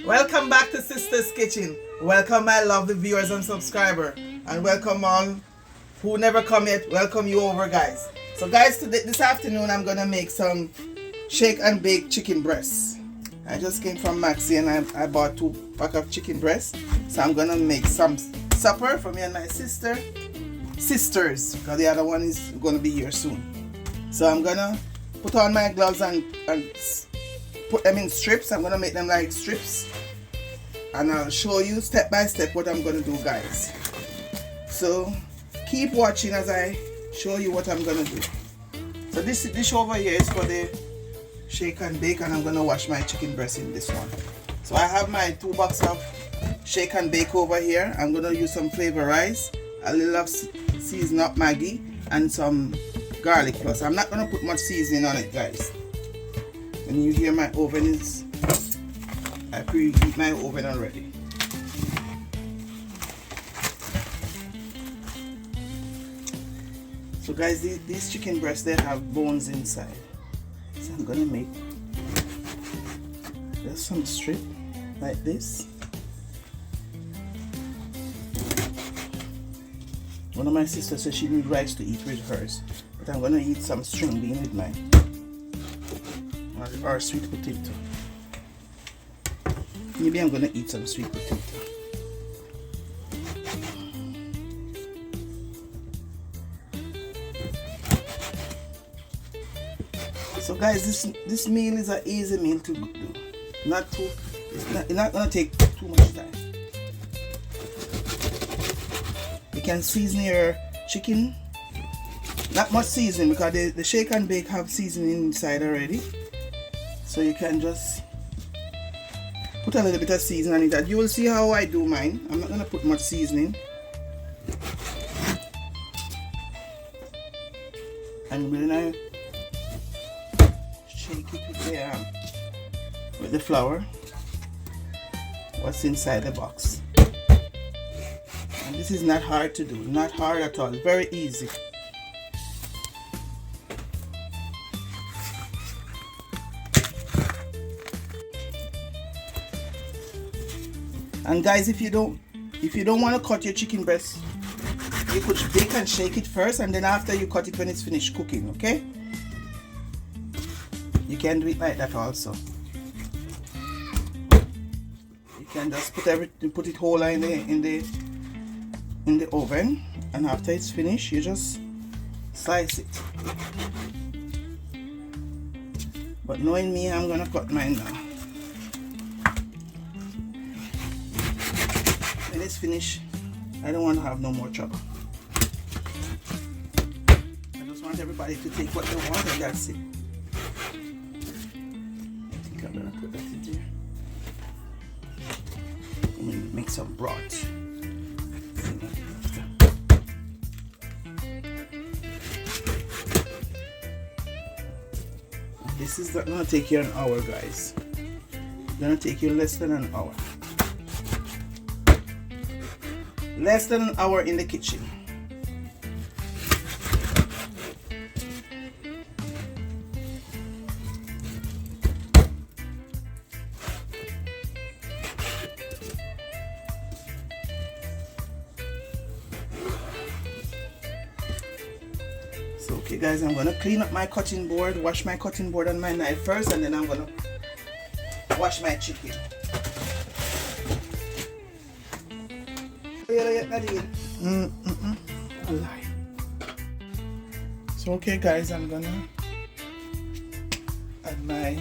Welcome back to Sister's Kitchen. Welcome my lovely viewers and subscribers. And welcome all who never come yet. Welcome you over, guys. So guys, this afternoon I'm going to make some shake and bake chicken breasts. I just came from Maxi and I bought 2 packs of chicken breasts. So I'm going to make some supper for me and my sisters, because the other one is going to be here soon. So I'm going to put on my gloves and put them in strips. I'm going to make them like strips. And I'll show you step by step what I'm going to do, guys. So keep watching as I show you what I'm going to do. So this dish over here is for the shake and bake, and I'm going to wash my chicken breast in this one. So I have my 2 boxes of shake and bake over here. I'm going to use some flavor rice, a little of seasoned up Maggi, and some garlic plus. I'm not going to put much seasoning on it, guys. When you hear my oven is, I preheat my oven already. So guys, these chicken breasts, they have bones inside. So I'm gonna make just some strip like this. One of my sisters said she needs rice to eat with hers, but I'm gonna eat some string bean with mine, or sweet potato. Maybe I'm gonna eat some sweet potato. So guys, this meal is an easy meal to do. It's not gonna take too much time. You can season your chicken. Not much seasoning because the shake and bake have seasoning inside already. So you can just put a little bit of seasoning on it. And you will see how I do mine. I'm not gonna put much seasoning. And when I shake it with the flour, what's inside the box. And this is not hard to do, not hard at all, very easy. And guys, if you don't want to cut your chicken breast, you could bake and shake it first, and then after you cut it when it's finished cooking, okay? You can do it like that also. You can just put it whole in the oven, and after it's finished, you just slice it. But knowing me, I'm gonna cut mine now. When it's finished, I don't want to have no more trouble. I just want everybody to take what they want, and that's it. I'm gonna put that in there. I'm gonna make some broth. This is not gonna take you an hour, guys. It's gonna take you less than an hour. Less than an hour in the kitchen. So okay guys, I'm gonna clean up my cutting board, wash my cutting board and my knife first, and then I'm gonna wash my chicken. So okay guys, I'm gonna add my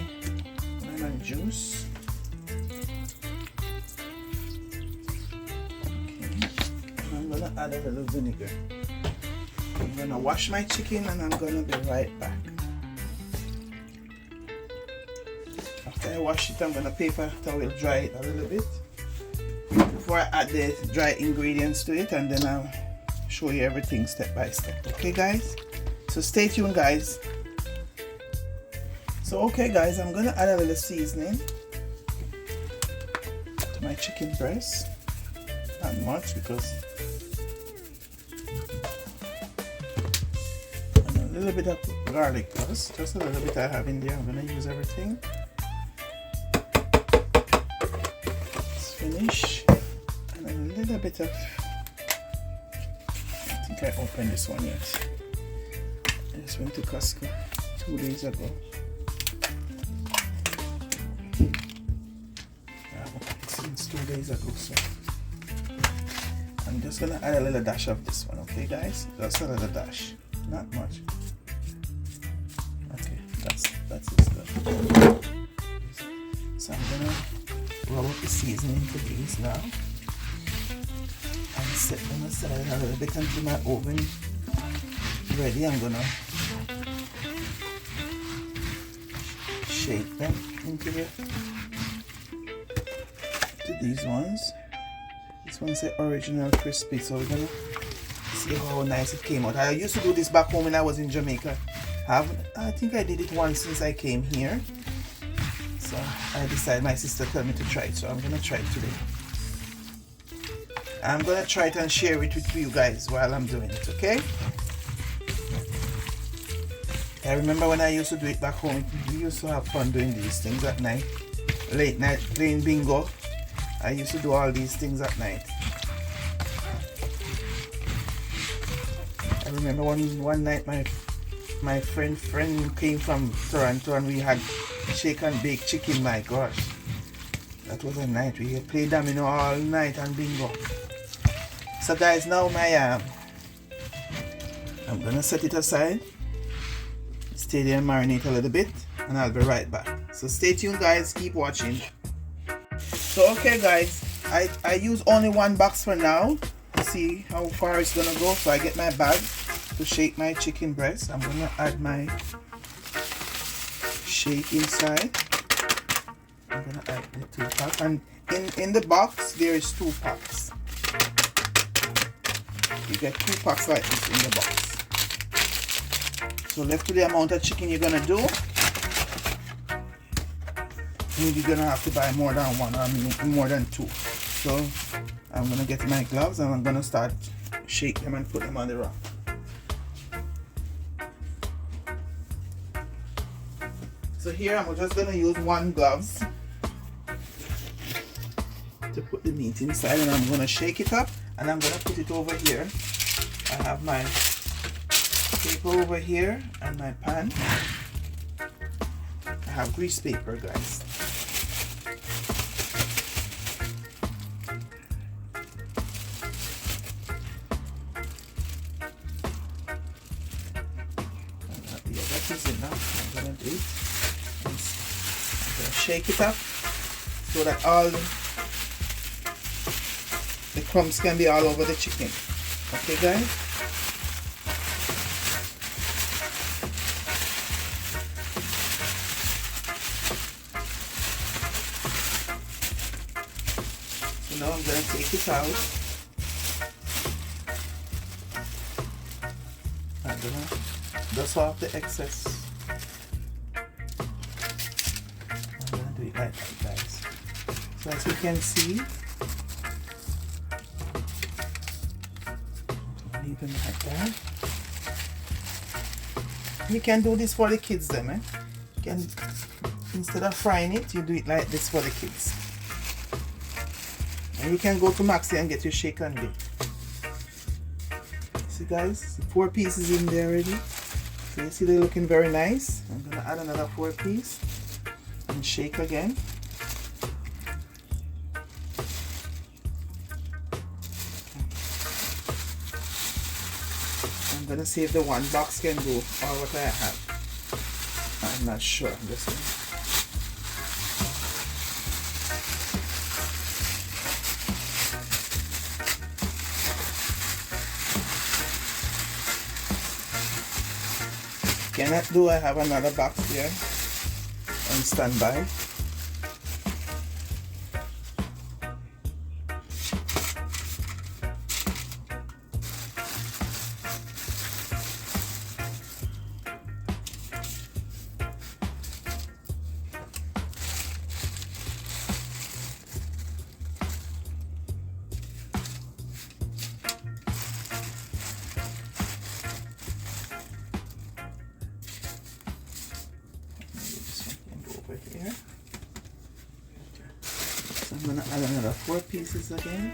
lemon juice. Okay. I'm gonna add a little vinegar. I'm gonna wash my chicken and I'm gonna be right back. After I wash it, I'm gonna paper towel dry it a little bit before I add the dry ingredients to it, and then I'll show you everything step by step. Okay guys, so stay tuned guys. So okay guys, I'm gonna add a little seasoning to my chicken breast. Not much, because and a little bit of garlic plus, just a little bit I have in there. I'm gonna use everything. finish. And a little bit of, I think I opened this one yet. I just went to Costco 2 days ago. I opened it since 2 days ago, so I'm just gonna add a little dash of this one, okay guys? Just a little dash, not much. Okay, that's it stuff. So I'm gonna roll up the seasoning to these now. And set them aside a little bit until my oven ready. I'm gonna shake them into these ones. This one's the original crispy, so we're gonna see how nice it came out. I used to do this back home when I was in Jamaica. I think I did it once since I came here. So I decided, my sister told me to try it, so I'm gonna try it today. I'm gonna try it and share it with you guys while I'm doing it, okay? I remember when I used to do it back home, we used to have fun doing these things at night. Late night playing bingo. I used to do all these things at night. I remember one night my friend came from Toronto and we had shake and bake chicken. My gosh, that was a night. We played domino all night and bingo. So guys, now I'm gonna set it aside, stay there and marinate a little bit, and I'll be right back. So stay tuned guys, keep watching. So okay guys, I use only one box for now to see how far it's gonna go. So I get my bag to shake my chicken breast. I'm gonna add my shake inside. I'm gonna add the 2 packs, and in the box there is 2 packs. You get 2 packs like this in the box. So left to the amount of chicken you're gonna do, maybe you're gonna have to buy more than 1 or more than 2. So I'm gonna get my gloves and I'm gonna start shake them and put them on the rack. So here I'm just gonna use 1 gloves to put the meat inside, and I'm gonna shake it up and I'm gonna put it over here. I have my paper over here and my pan. I have grease paper guys. Yeah, that is enough. I'm gonna do it. I'm gonna shake it up so that all the crumbs can be all over the chicken. Okay guys? So now I'm going to take it out. I'm going to dust off the excess. I'm going to do it like that guys. So as you can see, leave them like that. You can do this for the kids then, eh? You can, instead of frying it, you do it like this for the kids. And you can go to Maxi and get your shake and bake. See guys, 4 pieces in there already. So you see they're looking very nice. I'm gonna add another 4 pieces and shake again. I'm gonna see if the 1 box can go or what I have. I'm not sure. This one. Cannot do. I have another box here on standby. Here. So I'm gonna add another 4 pieces again.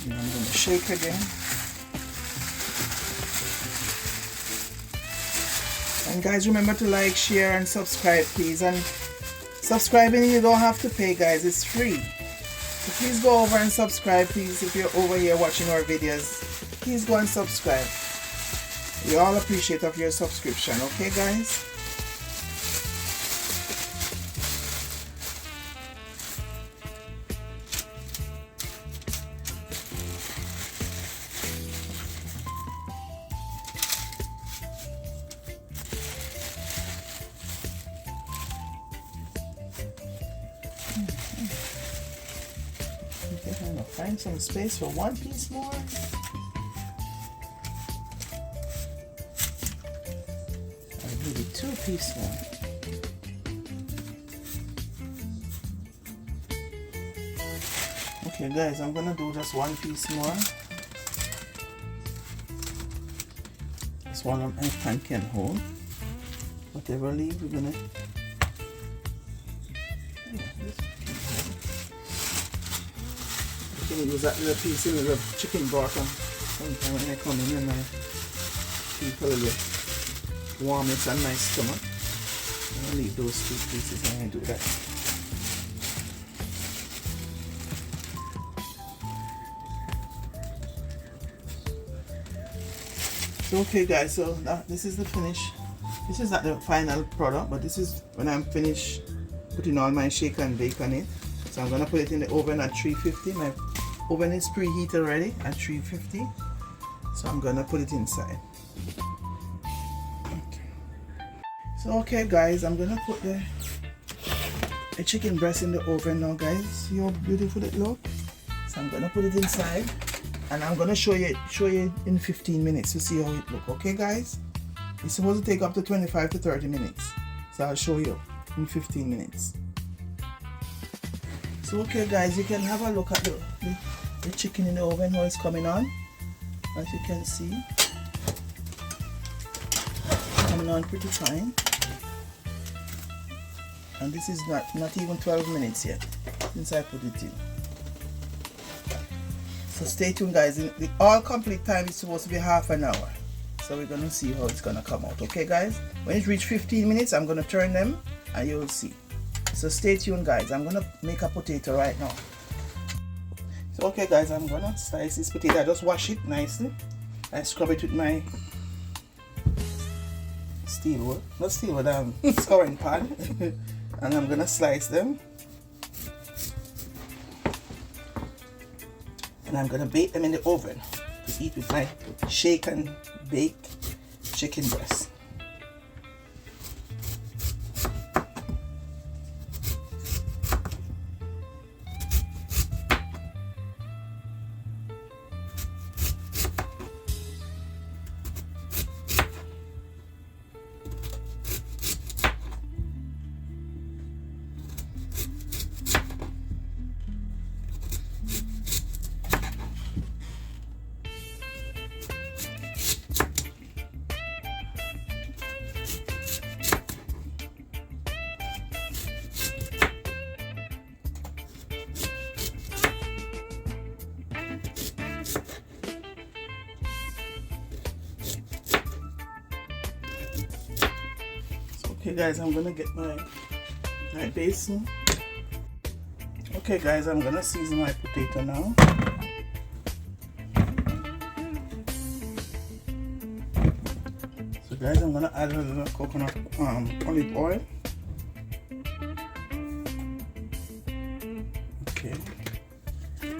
And I'm gonna shake again. And guys, remember to like, share, and subscribe, please. And subscribing, you don't have to pay, guys. It's free. So please go over and subscribe, please. If you're over here watching our videos, please go and subscribe. We all appreciate of your subscription, okay, guys? I'm gonna find some space for 1 piece more. Or maybe 2 pieces more. Okay guys, I'm gonna do just 1 piece more. This one my pan can hold. Whatever leave we're gonna use that little piece in the chicken broth. Sometimes when I come in and I feel a little warmness on my stomach, I'll leave those 2 pieces and I do that. So okay guys, so this is the finish. This is not the final product, but this is when I'm finished putting all my shake and bake on it. So I'm gonna put it in the oven at 350. My oven is preheated already at 350. So I'm gonna put it inside. Okay. So okay guys, I'm gonna put the chicken breast in the oven now, guys. See how beautiful it looks? So I'm gonna put it inside and I'm gonna show you in 15 minutes to see how it looks. Okay guys? It's supposed to take up to 25 to 30 minutes. So I'll show you in 15 minutes. So okay guys, you can have a look at the chicken in the oven, how it's coming on. As you can see, coming on pretty fine. And this is not even 12 minutes yet since I put it in. So stay tuned guys, the all complete time is supposed to be half an hour. So we're gonna see how it's gonna come out. Okay guys, when it reaches 15 minutes I'm gonna turn them and you'll see. So stay tuned guys, I'm gonna make a potato right now. So okay guys, I'm gonna slice this potato. I just wash it nicely. I scrub it with my scouring pad. And I'm gonna slice them. And I'm gonna bake them in the oven to eat with my shake and bake chicken breast. Okay guys, I'm gonna get my basin. Okay guys, I'm gonna season my potato now. So guys, I'm gonna add a little coconut olive oil. Okay,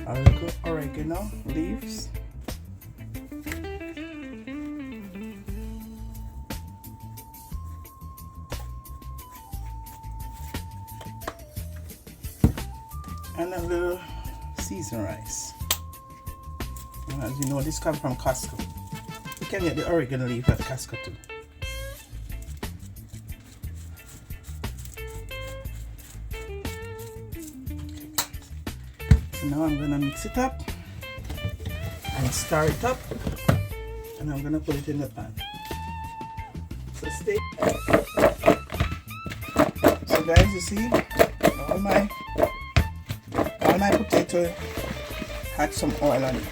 a little oregano leaves. And a little seasoned rice. And as you know, this comes from Costco. You can get the oregano leaf at Costco too. So now I'm gonna mix it up and stir it up, and I'm gonna put it in the pan. steak. So guys, you see, all my potato had some oil on it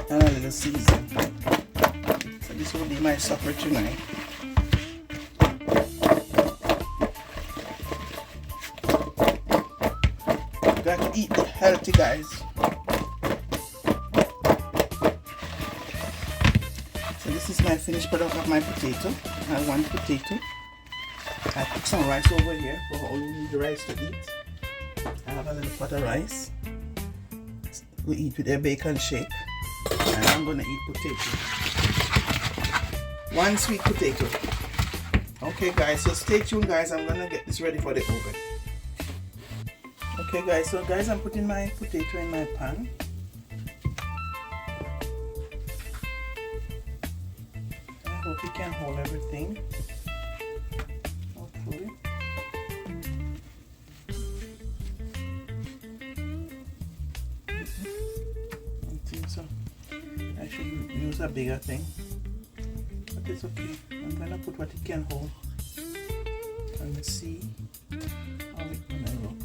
and a little season. So this will be my supper tonight. You got to eat healthy, guys. So this is my finished product of my potato. I have one potato. I put some rice over here for all you need the rice to eat. I have a little pot of rice. We eat with a bacon shake. And I'm gonna eat potato. One sweet potato. Okay guys, so stay tuned guys. I'm gonna get this ready for the oven. Okay guys, so guys, I'm putting my potato in my pan. I hope you can hold everything. Hopefully. I think so. I should use a bigger thing. But it's okay. I'm gonna put what it can hold. And see how it's gonna look.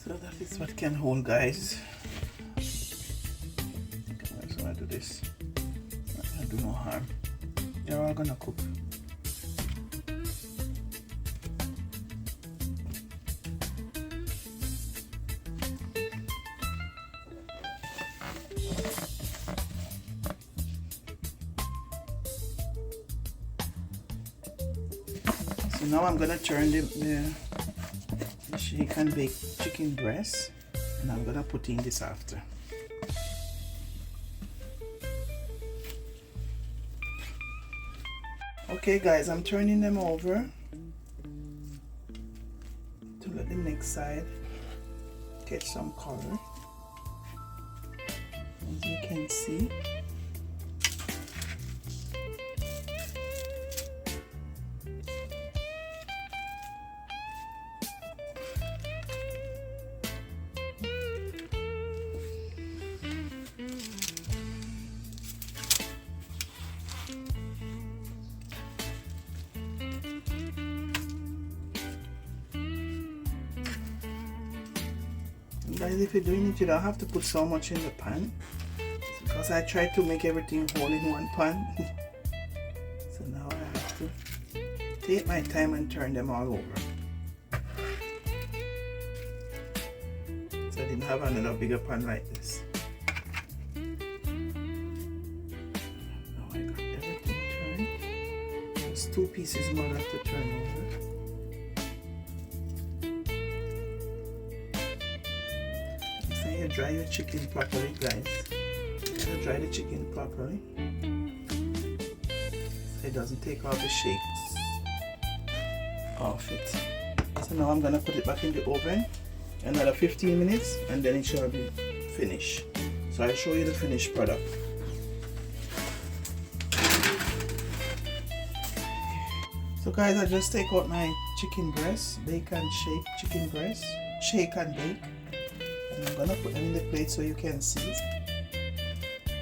So that is what can hold, guys. I just want to do this. Not gonna do no harm. They're all gonna cook. So now I'm gonna turn the shake and bake chicken breast, and I'm gonna put in this after. Okay guys, I'm turning them over to let the next side get some color. As you can see, guys, if you're doing it, you don't have to put so much in the pan, because I tried to make everything whole in one pan. So now I have to take my time and turn them all over. So I didn't have another bigger pan like this. Now I got everything turned. There's 2 pieces more left to turn over. You dry your chicken properly, guys. You gotta dry the chicken properly so it doesn't take all the shapes off it. So now I'm gonna put it back in the oven another 15 minutes and then it shall be finished. So I'll show you the finished product. So guys, I just take out my chicken breast, bacon shake chicken breast, shake and bake. I'm gonna put them in the plate so you can see. I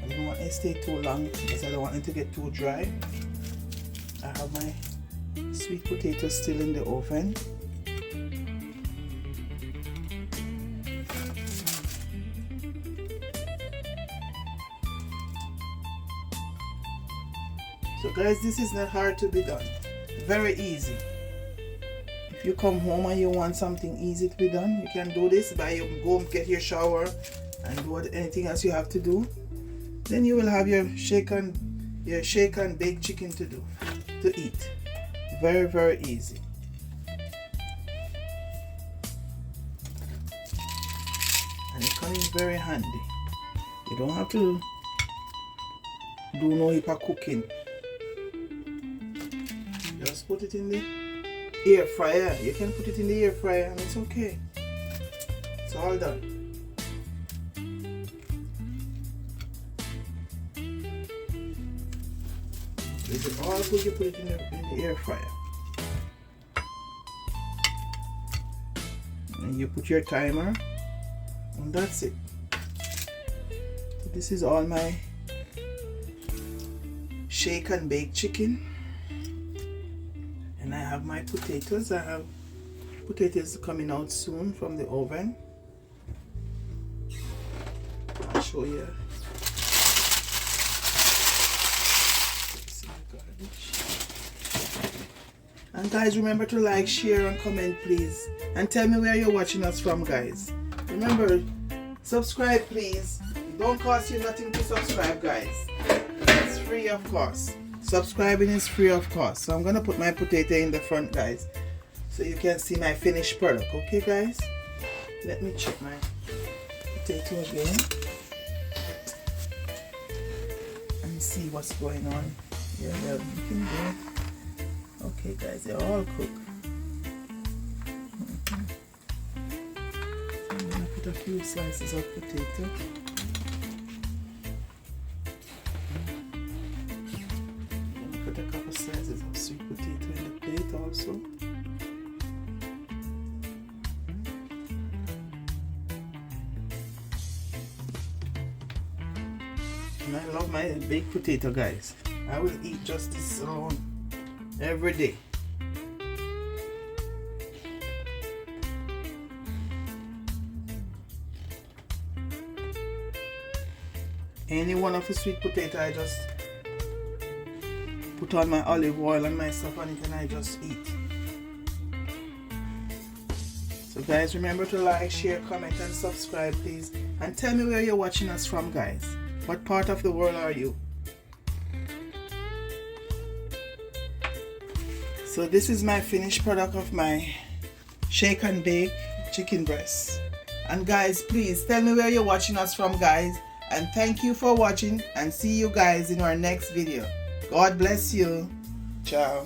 don't want it to stay too long because I don't want it to get too dry. I have my sweet potatoes still in the oven. So guys, this is not hard to be done. Very easy. If you come home and you want something easy to be done, you can do this. You go get your shower and do anything else you have to do. Then you will have your shake and bake chicken to eat. Very, very easy. And it comes in very handy. You don't have to do no heap of cooking. Just put it in the air fryer. You can put it in the air fryer and it's okay. It's all done. Is it all good? You put it in the air fryer. And you put your timer, and that's it. So this is all my shake and bake chicken. And I have my potatoes. I have potatoes coming out soon from the oven. I'll show you. And guys, remember to like, share and comment please. And tell me where you're watching us from, guys. Remember, subscribe please. It don't cost you nothing to subscribe, guys. It's free of course. Subscribing is free of cost. So I'm gonna put my potato in the front, guys, so you can see my finished product. Okay guys, let me check my potato again and see what's going on. Yeah, they're looking good. Okay guys, they're all cooked. So I'm gonna put a few slices of potato. Put a couple slices of sweet potato in the plate also. And I love my baked potato, guys. I will eat just this alone every day. Any one of the sweet potato, I just put on my olive oil and my stuff on it and I just eat. So guys, remember to like, share, comment and subscribe please. And tell me where you're watching us from, guys. What part of the world are you? So this is my finished product of my shake and bake chicken breast. And guys, please tell me where you're watching us from, guys. And thank you for watching, and see you guys in our next video. God bless you. Ciao.